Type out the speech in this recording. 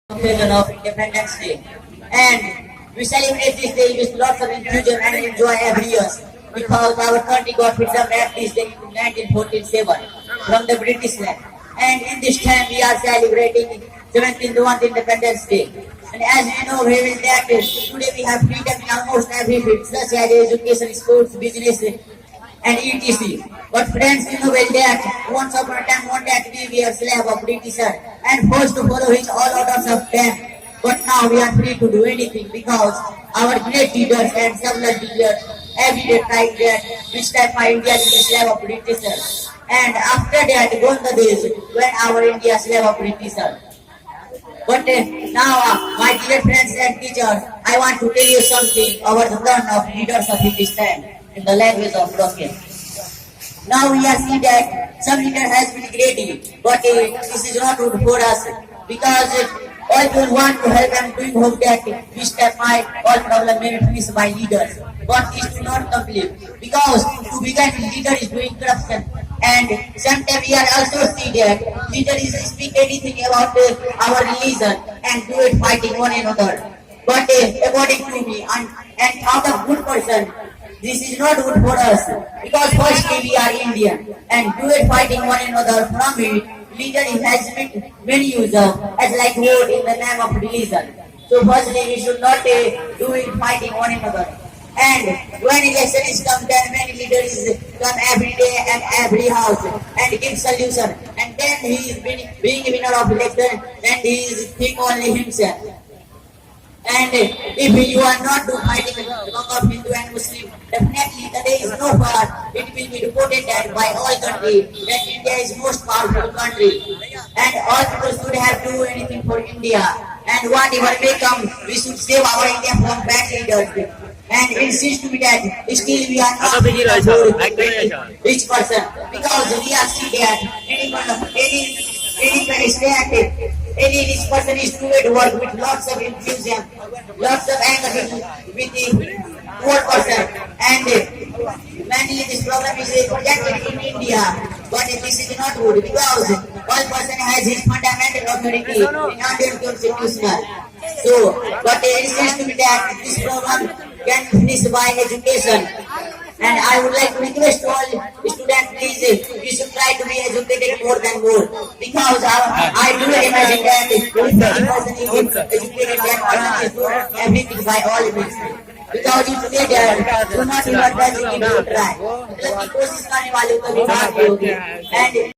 occasion of Independence Day. And we celebrate this day with lots of enthusiasm and joy every year because our country got freedom at this day in 1947 from the British land. And in this time we are celebrating 17th Independence Day. And as we know very well that today we have freedom in almost every field such as education, sports, business and etc. But friends, you know well that once upon a time one that we were slave of British and forced to follow his all orders of them. But now we are free to do anything because our great leaders and several leaders every day tried that which time my India is a slave of British. And after that gone the days when our India is slave of British. But now, my dear friends and teachers, I want to tell you something about the turn of leaders of this time in the language of broken. Now we are seeing that some leader has been great, but this is not good for us because all people want to help and doing hope that this time my all problem may be finished by leaders. But it is not complete because to begin leader is doing corruption. And sometimes we are also see that leader is speak anything about our religion and do it fighting one another. But according to me and out of good person, this is not good for us because firstly we are Indian and do it fighting one another from it. Leader has many use as like vote in the name of religion. So firstly we should not do it fighting one another. And when election is come, then many leaders come every day and every house and give solution. And then he is being winner of election and he is think only himself. And if you are not do fighting among of Hindu and Muslim, definitely the day is no far. It will be reported that by all country that India is most powerful country. And all people should have to do anything for India. And whatever may come, we should save our India from bad leaders. And it seems to be that still we are not rich person because we are see that any rich person is doing work with lots of enthusiasm, lots of anger with the poor person, and mainly this problem is projected in India. But this is not good because all person has his fundamental authority in Indian constitutional. So, but it seems to be that this problem can finish by education. And I would like to request all students, please, we should try to be educated more than more. Because I do imagine that if any person is educated, that person is doing everything by all means. Because if they do not even try, मतलब कि कोशिश करने वाले को भी बात होगी. And